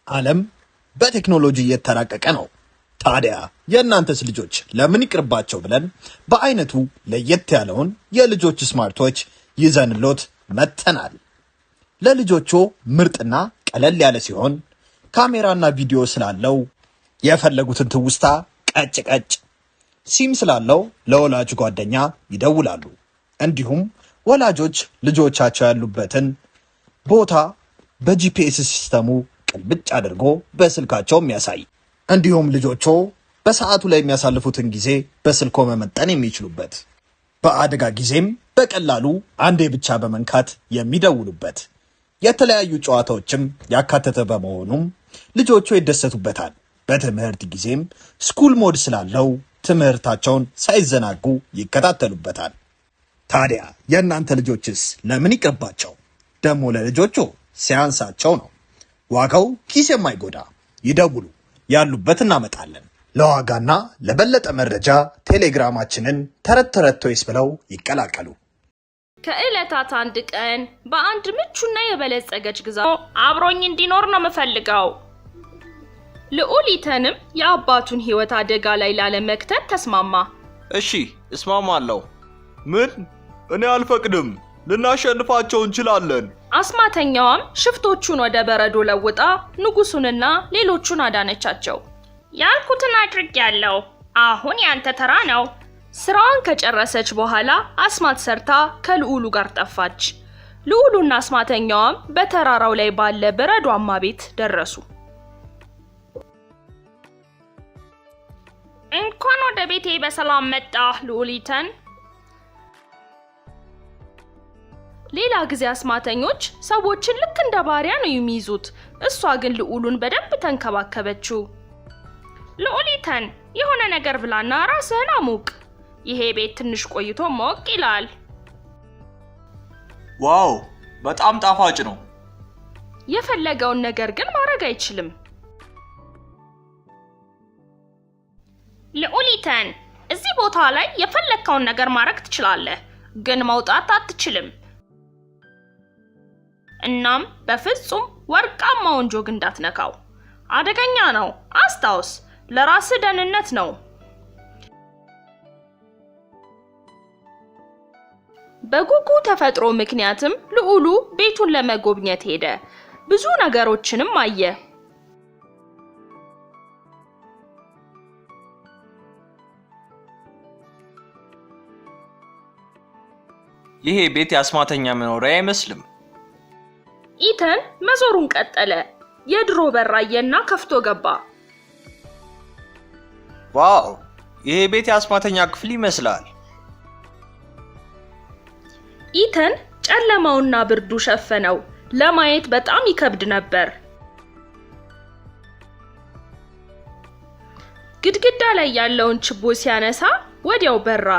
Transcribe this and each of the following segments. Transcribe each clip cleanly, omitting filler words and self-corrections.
ዓለም በቴክኖሎጂ እየተራቀቀ ነው። ታዲያ የእናንተስ ልጆች ለምን ይቅርባቸው ብለን በአይነቱ ለየት ያለውን የልጆች ስማርቶች ይዘንሎት መጥተናል። ለልጆቹ ምርጥና ቀለል ያለ ሲሆን ካሜራና ቪዲዮ ስላለው የፈለጉትን ትውስታ ቀጭ ቀጭ፣ ሲም ስላለው ለወላጅ ጓደኛ ይደውላሉ። እንዲሁም ወላጆች ልጆቻቸው ያሉበትን ቦታ በጂፒኤስ ሲስተሙ ቅልብጭ አድርጎ በስልካቸው የሚያሳይ እንዲሁም ልጆቹ በሰዓቱ ላይ የሚያሳልፉትን ጊዜ በስልኮ መመጠን የሚችሉበት በአደጋ ጊዜም በቀላሉ አንዴ ብቻ በመንካት የሚደውሉበት የተለያዩ ጨዋታዎችም ያካተተ በመሆኑም ልጆቹ ይደሰቱበታል። በትምህርት ጊዜም ስኩል ሞድ ስላለው ትምህርታቸውን ሳይዘናጉ ይከታተሉበታል። ታዲያ የእናንተ ልጆችስ ለምን ይቅርባቸው? ደግሞ ለልጆቹ ሲያንሳቸው ነው። ዋጋው ኪስ የማይጎዳ ይደውሉ፣ ያሉበት እናመጣለን። ለዋጋና ለበለጠ መረጃ ቴሌግራማችንን ተረት ተረት ቶይስ ብለው ይቀላቀሉ። ከዕለታት አንድ ቀን በአንድ ምቹና የበለጸገች ግዛት አብሮኝ እንዲኖር ነው የምፈልገው። ልዑል ኢተንም የአባቱን ሕይወት አደጋ ላይ ላለመክተት ተስማማ። እሺ እስማማለሁ። ምን? እኔ አልፈቅድም። ልናሸንፋቸው እንችላለን። አስማተኛዋም ሽፍቶቹን ወደ በረዶ ለውጣ ንጉሱንና ሌሎቹን አዳነቻቸው። ያልኩትን አድርጌያለሁ። አሁን ያንተ ተራ ነው። ስራዋን ከጨረሰች በኋላ አስማት ሰርታ ከልዑሉ ጋር ጠፋች። ልዑሉና አስማተኛዋም በተራራው ላይ ባለ በረዷማ ቤት ደረሱ። እንኳን ወደ ቤቴ በሰላም መጣህ ልዑል ኢተን። ሌላ ጊዜ አስማተኞች ሰዎችን ልክ እንደ ባሪያ ነው የሚይዙት። እሷ ግን ልዑሉን በደንብ ተንከባከበችው። ልዑል ኢተን የሆነ ነገር ብላና ራስህን አሙቅ። ይሄ ቤት ትንሽ ቆይቶ ሞቅ ይላል። ዋው በጣም ጣፋጭ ነው። የፈለገውን ነገር ግን ማድረግ አይችልም። ልዑል ኢተን እዚህ ቦታ ላይ የፈለግከውን ነገር ማድረግ ትችላለህ፣ ግን መውጣት አትችልም። እናም በፍጹም ወርቃማውን ጆግ እንዳትነካው፣ አደገኛ ነው። አስታውስ፣ ለራስህ ደህንነት ነው። በጉጉ ተፈጥሮ ምክንያትም ልዑሉ ቤቱን ለመጎብኘት ሄደ። ብዙ ነገሮችንም አየ። ይሄ ቤት የአስማተኛ መኖሪያ አይመስልም። ኢተን መዞሩን ቀጠለ። የድሮ በር አየና ከፍቶ ገባ። ዋው ይሄ ቤት የአስማተኛ ክፍል ይመስላል። ኢተን ጨለማውና ብርዱ ሸፈነው። ለማየት በጣም ይከብድ ነበር። ግድግዳ ላይ ያለውን ችቦ ሲያነሳ ወዲያው በራ።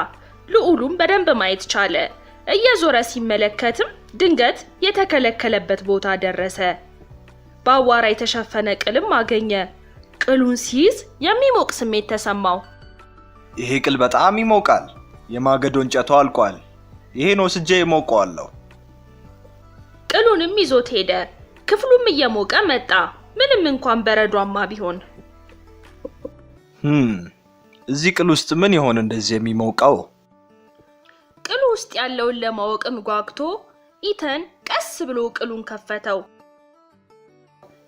ልዑሉም በደንብ ማየት ቻለ። እየዞረ ሲመለከትም ድንገት የተከለከለበት ቦታ ደረሰ። በአዋራ የተሸፈነ ቅልም አገኘ። ቅሉን ሲይዝ የሚሞቅ ስሜት ተሰማው። ይሄ ቅል በጣም ይሞቃል። የማገዶ እንጨቱ አልቋል። ይሄን ወስጄ እሞቀዋለሁ። ቅሉንም ይዞት ሄደ። ክፍሉም እየሞቀ መጣ፣ ምንም እንኳን በረዷማ ቢሆን። እዚህ ቅል ውስጥ ምን ይሆን እንደዚህ የሚሞቀው? ቅሉ ውስጥ ያለውን ለማወቅም ጓግቶ ኢተን ቀስ ብሎ ቅሉን ከፈተው።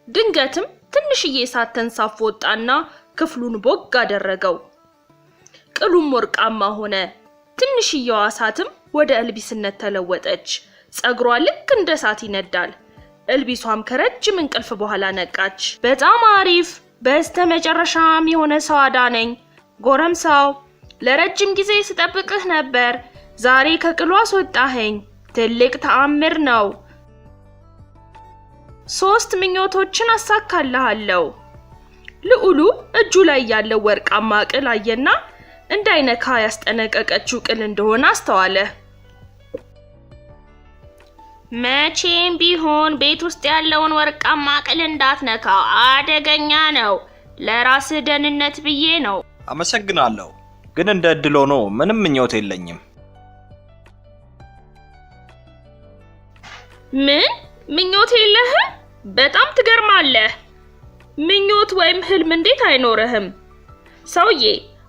ድንገትም ትንሽዬ እሳት ተንሳፎ ወጣና ክፍሉን ቦግ አደረገው። ቅሉም ወርቃማ ሆነ። ትንሽዬዋ እሳትም ወደ እልቢስነት ተለወጠች። ጸጉሯ ልክ እንደ እሳት ይነዳል። እልቢሷም ከረጅም እንቅልፍ በኋላ ነቃች። በጣም አሪፍ! በስተመጨረሻም የሆነ ሰው አዳነኝ። ጎረምሳው፣ ለረጅም ጊዜ ስጠብቅህ ነበር። ዛሬ ከቅሉ አስወጣኸኝ። ትልቅ ተአምር ነው። 3 ምኞቶችን አሳካልሃለሁ። ልዑሉ እጁ ላይ ያለው ወርቃማ ቅል አየና እንዳይነካ ያስጠነቀቀችው ቅል እንደሆነ አስተዋለ። መቼም ቢሆን ቤት ውስጥ ያለውን ወርቃማ ቅል እንዳትነካው፣ አደገኛ ነው። ለራስህ ደህንነት ብዬ ነው። አመሰግናለሁ፣ ግን እንደ እድል ሆኖ ምንም ምኞት የለኝም። ምን ምኞት የለህም? በጣም ትገርማለህ። ምኞት ወይም ህልም እንዴት አይኖርህም? ሰውዬ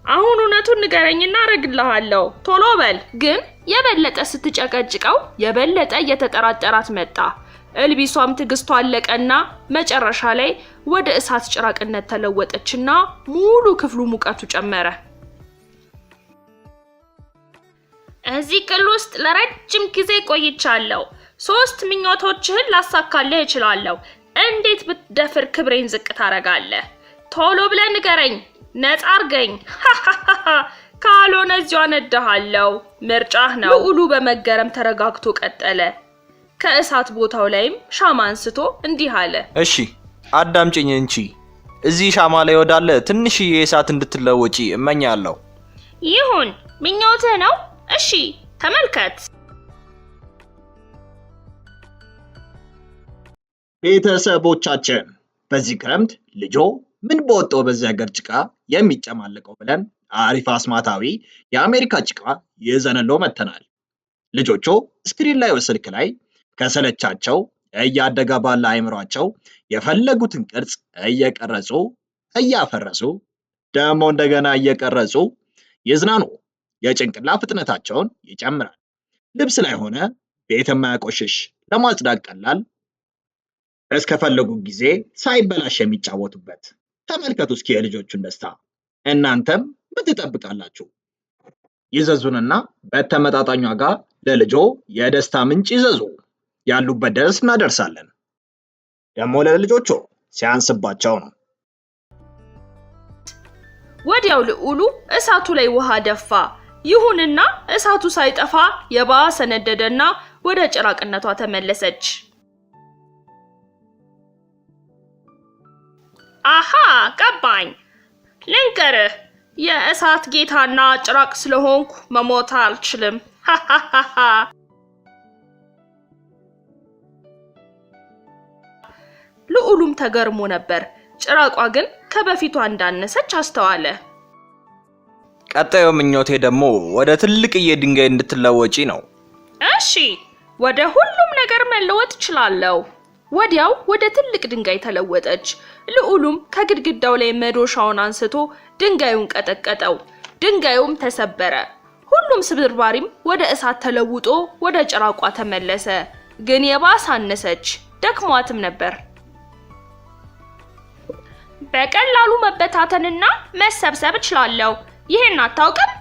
አሁን እውነቱን ንገረኝና አረግልሃለሁ። ቶሎ በል። ግን የበለጠ ስትጨቀጭቀው የበለጠ እየተጠራጠራት መጣ። እልቢሷም ትዕግስቷ አለቀና መጨረሻ ላይ ወደ እሳት ጭራቅነት ተለወጠችና ሙሉ ክፍሉ ሙቀቱ ጨመረ። እዚህ ቅል ውስጥ ለረጅም ጊዜ ቆይቻለሁ። 3 ምኞቶችህን ላሳካልህ እችላለሁ። እንዴት ብትደፍር ክብሬን ዝቅ ታረጋለህ? ቶሎ ብለህ ንገረኝ፣ ነፃ አርገኝ። ካልሆነ እዚሁ አነድሃለሁ። ምርጫህ ነው። ልዑሉ በመገረም ተረጋግቶ ቀጠለ። ከእሳት ቦታው ላይም ሻማ አንስቶ እንዲህ አለ። እሺ አዳምጪኝ እንቺ። እዚህ ሻማ ላይ ወዳለ ትንሽዬ እሳት እንድትለወጪ እመኛለሁ። ይሁን፣ ምኞትህ ነው። እሺ ተመልከት። ቤተሰቦቻችን በዚህ ክረምት ልጆ ምን በወጣው በዚህ ሀገር ጭቃ የሚጨማለቀው ብለን አሪፍ አስማታዊ የአሜሪካ ጭቃ ይዘንሎ መተናል። ልጆቹ ስክሪን ላይ ስልክ ላይ ከሰለቻቸው እያደገ ባለ አይምሯቸው የፈለጉትን ቅርጽ እየቀረጹ እያፈረሱ ደግሞ እንደገና እየቀረጹ ይዝናኑ። የጭንቅላ ፍጥነታቸውን ይጨምራል። ልብስ ላይ ሆነ ቤት የማያቆሽሽ፣ ለማጽዳት ቀላል፣ እስከፈለጉ ጊዜ ሳይበላሽ የሚጫወቱበት። ተመልከቱ እስኪ የልጆቹን ደስታ። እናንተም ምን ትጠብቃላችሁ? ይዘዙንና በተመጣጣኝ ዋጋ ለልጆ የደስታ ምንጭ ይዘዙ። ያሉበት ድረስ እናደርሳለን። ደግሞ ለልጆቹ ሲያንስባቸው ነው። ወዲያው ልዑሉ እሳቱ ላይ ውሃ ደፋ። ይሁንና እሳቱ ሳይጠፋ የባሰ ነደደና ወደ ጭራቅነቷ ተመለሰች። አሃ ገባኝ። ልንገርህ፣ የእሳት ጌታና ጭራቅ ስለሆንኩ መሞት አልችልም። ልዑሉም ተገርሞ ነበር። ጭራቋ ግን ከበፊቷ እንዳነሰች አስተዋለ። ቀጣዩ ምኞቴ ደግሞ ወደ ትልቅዬ ድንጋይ እንድትለወጪ ነው። እሺ፣ ወደ ሁሉም ነገር መለወጥ እችላለሁ። ወዲያው ወደ ትልቅ ድንጋይ ተለወጠች። ልዑሉም ከግድግዳው ላይ መዶሻውን አንስቶ ድንጋዩን ቀጠቀጠው። ድንጋዩም ተሰበረ። ሁሉም ስብርባሪም ወደ እሳት ተለውጦ ወደ ጭራቋ ተመለሰ። ግን የባሰ አነሰች፣ ደክሟትም ነበር። በቀላሉ መበታተንና መሰብሰብ እችላለሁ። ይሄን አታውቅም?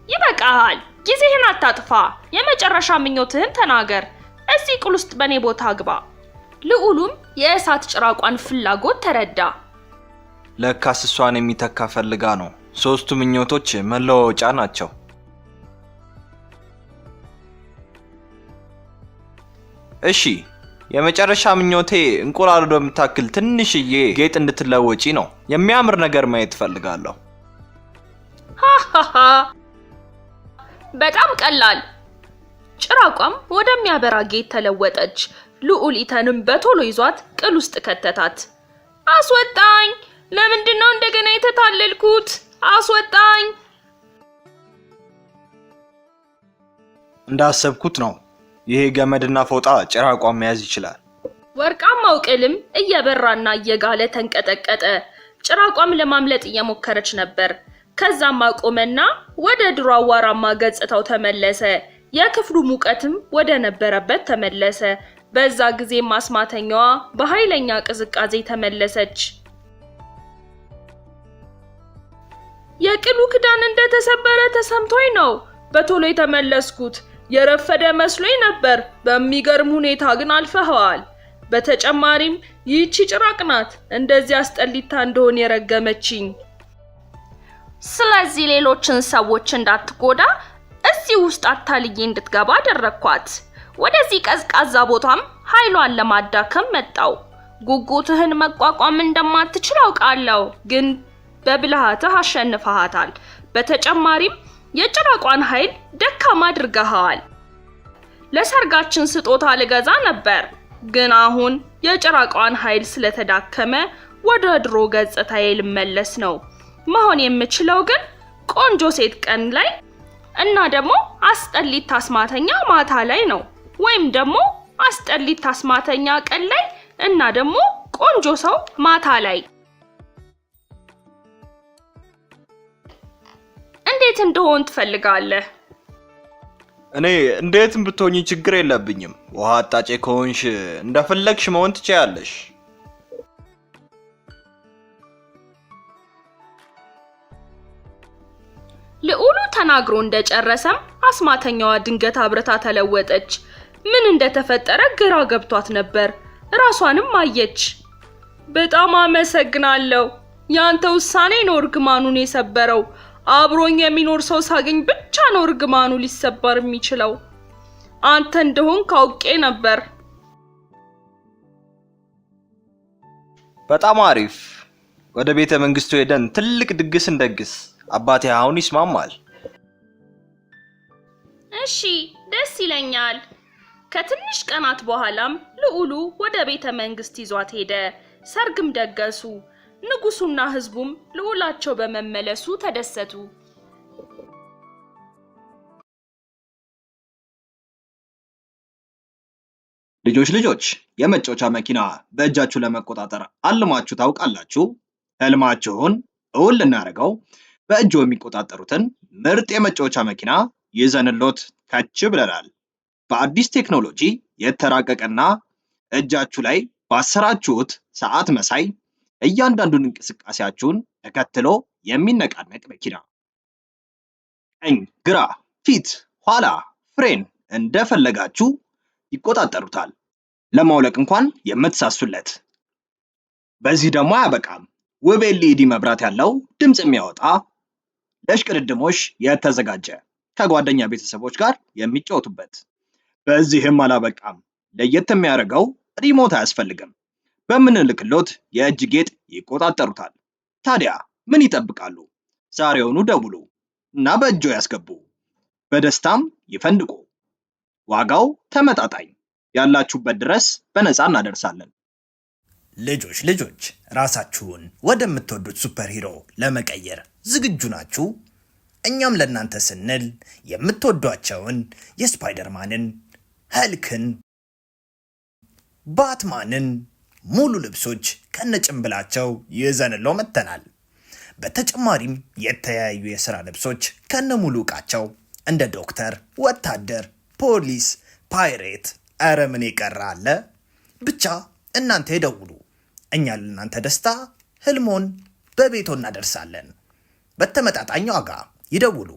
ይበቃሃል። ጊዜህን አታጥፋ። የመጨረሻ ምኞትህን ተናገር። እዚህ ቅል ውስጥ በኔ ቦታ ግባ። ልዑሉም የእሳት ጭራቋን ፍላጎት ተረዳ። ለካስ እሷን የሚተካ ፈልጋ ነው። 3ቱ ምኞቶች መለዋወጫ ናቸው። እሺ፣ የመጨረሻ ምኞቴ እንቁላል ወደምታክል ትንሽዬ ጌጥ እንድትለወጪ ነው። የሚያምር ነገር ማየት ፈልጋለሁ። ሃሃሃ፣ በጣም ቀላል። ጭራቋም ወደሚያበራ ጌጥ ተለወጠች። ልዑል ኢተንም በቶሎ ይዟት ቅል ውስጥ ከተታት። አስወጣኝ! ለምንድነው እንደገና የተታለልኩት? አስወጣኝ! እንዳሰብኩት ነው። ይሄ ገመድና ፎጣ ጭራቋን መያዝ ይችላል። ወርቃማው ቅልም እየበራና እየጋለ ተንቀጠቀጠ። ጭራቋም ለማምለጥ እየሞከረች ነበር። ከዛም አቆመና ወደ ድሮ አዋራማ ገጽታው ተመለሰ። የክፍሉ ሙቀትም ወደ ነበረበት ተመለሰ። በዛ ጊዜ ማስማተኛዋ በኃይለኛ ቅዝቃዜ ተመለሰች። የቅሉ ክዳን እንደተሰበረ ተሰምቶኝ ነው በቶሎ የተመለስኩት። የረፈደ መስሎኝ ነበር። በሚገርም ሁኔታ ግን አልፈኸዋል። በተጨማሪም ይህቺ ጭራቅ ናት እንደዚህ አስጠሊታ እንደሆነ የረገመችኝ። ስለዚህ ሌሎችን ሰዎች እንዳትጎዳ እዚህ ውስጥ አታልዬ እንድትገባ አደረኳት። ወደዚህ ቀዝቃዛ ቦታም ኃይሏን ለማዳከም መጣው። ጉጉትህን መቋቋም እንደማትችል አውቃለሁ፣ ግን በብልሃትህ አሸንፈሃታል። በተጨማሪም የጭራቋን ኃይል ደካማ አድርገሃል። ለሰርጋችን ስጦታ ልገዛ ነበር፣ ግን አሁን የጭራቋን ኃይል ስለተዳከመ ወደ ድሮ ገጽታዬ ልመለስ ነው። መሆን የምችለው ግን ቆንጆ ሴት ቀን ላይ እና ደግሞ አስጠሊት አስማተኛ ማታ ላይ ነው። ወይም ደግሞ አስጠሊት አስማተኛ ቀን ላይ እና ደግሞ ቆንጆ ሰው ማታ ላይ። እንዴት እንደሆን ትፈልጋለህ? እኔ እንዴትም ብትሆኚ ችግር የለብኝም። ውሃ አጣጬ ከሆንሽ እንደፈለግሽ መሆን ትችያለሽ። ልዑሉ ተናግሮ እንደጨረሰም አስማተኛዋ ድንገት አብረታ ተለወጠች። ምን እንደተፈጠረ ግራ ገብቷት ነበር። ራሷንም አየች። በጣም አመሰግናለሁ። ያንተ ውሳኔ ነው እርግማኑን የሰበረው። አብሮኝ የሚኖር ሰው ሳገኝ ብቻ ነው እርግማኑ ሊሰበር የሚችለው። አንተ እንደሆን ካውቄ ነበር። በጣም አሪፍ። ወደ ቤተ መንግስቱ ሄደን ትልቅ ድግስ እንደግስ። አባቴ አሁን ይስማማል። እሺ፣ ደስ ይለኛል። ከትንሽ ቀናት በኋላም ልዑሉ ወደ ቤተ መንግስት ይዟት ሄደ። ሰርግም ደገሱ። ንጉሱና ህዝቡም ልዑላቸው በመመለሱ ተደሰቱ። ልጆች የመጫወቻ መኪና በእጃችሁ ለመቆጣጠር አልማችሁ ታውቃላችሁ? ህልማችሁን እውን ልናደርገው በእጆ የሚቆጣጠሩትን ምርጥ የመጫወቻ መኪና ይዘንሎት ከች ብለናል። በአዲስ ቴክኖሎጂ የተራቀቀና እጃችሁ ላይ ባሰራችሁት ሰዓት መሳይ እያንዳንዱን እንቅስቃሴያችሁን ተከትሎ የሚነቃነቅ መኪና። ቀኝ፣ ግራ፣ ፊት፣ ኋላ፣ ፍሬን እንደፈለጋችሁ ይቆጣጠሩታል። ለማውለቅ እንኳን የምትሳሱለት። በዚህ ደግሞ አያበቃም። ውብ ኤልኢዲ መብራት ያለው ድምጽ የሚያወጣ ለሽቅድድሞሽ የተዘጋጀ ከጓደኛ ቤተሰቦች ጋር የሚጫወቱበት። በዚህም አላበቃም። ለየት የሚያደርገው ሪሞት አያስፈልግም። በምንልክሎት የእጅ ጌጥ ይቆጣጠሩታል። ታዲያ ምን ይጠብቃሉ? ዛሬውኑ ደውሉ እና በእጆ ያስገቡ። በደስታም ይፈንድቁ። ዋጋው ተመጣጣኝ፣ ያላችሁበት ድረስ በነፃ እናደርሳለን። ልጆች ራሳችሁን ወደምትወዱት ሱፐር ሂሮ ለመቀየር ዝግጁ ናችሁ? እኛም ለእናንተ ስንል የምትወዷቸውን የስፓይደርማንን፣ ሀልክን፣ ባትማንን ሙሉ ልብሶች ከነጭንብላቸው ይዘንሎ መጥተናል። በተጨማሪም የተለያዩ የሥራ ልብሶች ከነ ሙሉ ዕቃቸው እንደ ዶክተር፣ ወታደር፣ ፖሊስ፣ ፓይሬት፣ ኧረ ምን የቀረ አለ? ብቻ እናንተ ይደውሉ። እኛ ለእናንተ ደስታ ህልሞን በቤቶ እናደርሳለን። በተመጣጣኝ ዋጋ ይደውሉ።